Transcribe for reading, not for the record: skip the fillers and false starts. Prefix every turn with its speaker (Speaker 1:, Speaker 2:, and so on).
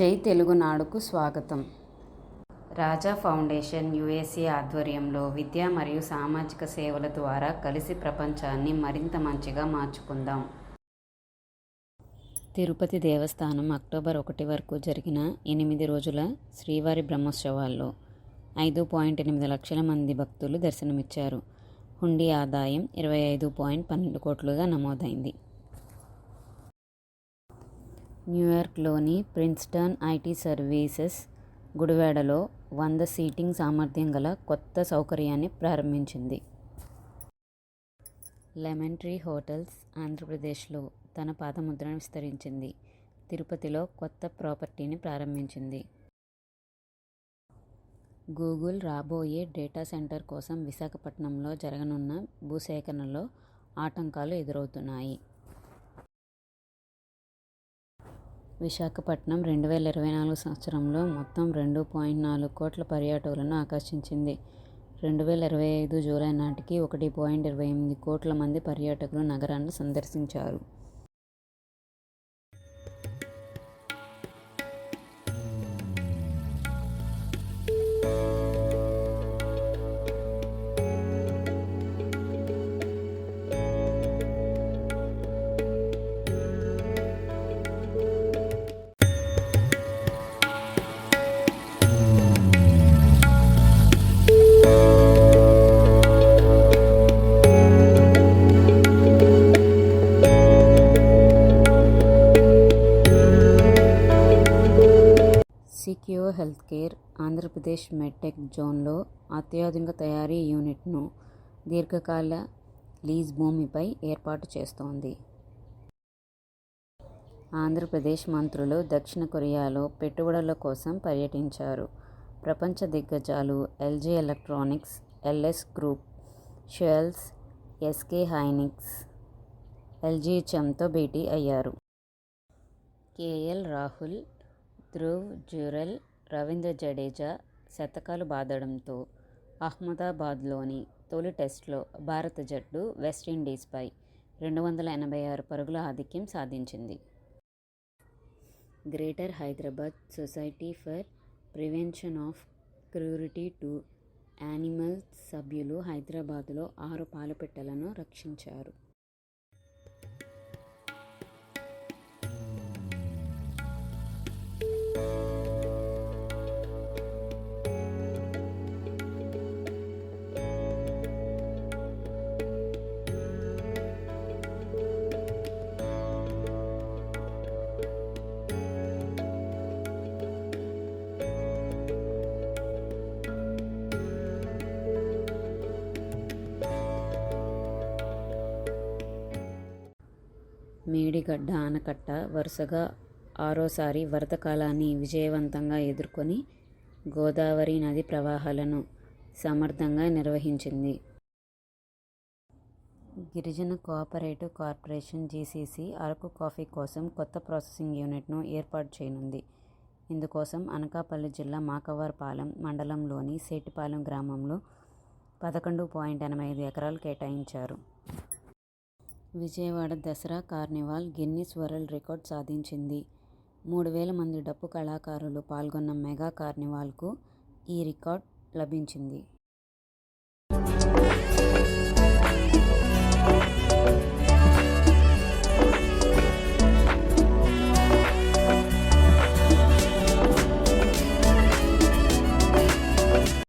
Speaker 1: జై తెలుగునాడుకు స్వాగతం. రాజా foundation USA ఆధ్వర్యంలో విద్య మరియు సామాజిక సేవల ద్వారా కలిసి ప్రపంచాన్ని మరింత మంచిగా మార్చుకుందాం. తిరుపతి దేవస్థానం అక్టోబర్ 1 వరకు జరిగిన 8 రోజుల శ్రీవారి బ్రహ్మోత్సవాల్లో 5.8 లక్షల మంది భక్తులు దర్శనమిచ్చారు. హుండీ ఆదాయం 25.12 కోట్లుగా నమోదైంది. న్యూయార్క్లోని ప్రిన్స్టన్ ఐటీ సర్వీసెస్ గుడివాడలో 100 సీటింగ్ సామర్థ్యం గల కొత్త సౌకర్యాన్ని ప్రారంభించింది. లెమన్ ట్రీ హోటల్స్ ఆంధ్రప్రదేశ్లో తన పాదముద్రను విస్తరించింది. తిరుపతిలో కొత్త ప్రాపర్టీని ప్రారంభించింది. గూగుల్ రాబోయే డేటా సెంటర్ కోసం విశాఖపట్నంలో జరగనున్న భూసేకరణలో ఆటంకాలు ఎదురవుతున్నాయి. విశాఖపట్నం 2024 సంవత్సరంలో మొత్తం 2.4 కోట్ల పర్యాటకులను ఆకర్షించింది. 2025 జూలై నాటికి 1.28 కోట్ల మంది పర్యాటకులు నగరాన్ని సందర్శించారు. సిక్యో హెల్త్కేర్ ఆంధ్రప్రదేశ్ మెడ్టెక్ జోన్లో అత్యాధునిక తయారీ యూనిట్ను దీర్ఘకాల లీజ్ భూమిపై ఏర్పాటు చేస్తోంది. ఆంధ్రప్రదేశ్ మంత్రులు దక్షిణ కొరియాలో పెట్టుబడుల కోసం పర్యటించారు. ప్రపంచ దిగ్గజాలు LG Electronics, LS Group, Shells, SK Hynix, ఎల్జీహెచ్ఎంతో భేటీ అయ్యారు. కేఎల్ రాహుల్, ధ్రువ్ జురెల్, రవీంద్ర జడేజా శతకాలు బాదడంతో అహ్మదాబాద్లోని తొలి టెస్టులో భారత జట్టు వెస్టిండీస్పై 286 పరుగుల ఆధిక్యం సాధించింది. Greater Hyderabad society for prevention of cruelty to animals సభ్యులు హైదరాబాద్లో 6 పాలపిట్టలను రక్షించారు. మేడిగడ్డ ఆనకట్ట వరుసగా 6వసారి వరద కాలాన్ని విజయవంతంగా ఎదుర్కొని గోదావరి నది ప్రవాహాలను సమర్థంగా నిర్వహించింది. గిరిజన cooperative corporation GCC Araku coffee కోసం కొత్త ప్రాసెసింగ్ యూనిట్ను ఏర్పాటు చేయనుంది. ఇందుకోసం అనకాపల్లి జిల్లా మాకవరపాలెం మండలంలోని సేటిపాలెం గ్రామంలో 11.85 ఎకరాలు కేటాయించారు. Vijayawada Dasara carnival Guinness world record సాధించింది. 3000 మంది డప్పు కళాకారులు పాల్గొన్న మెగా కార్నివాల్కు ఈ రికార్డ్ లభించింది.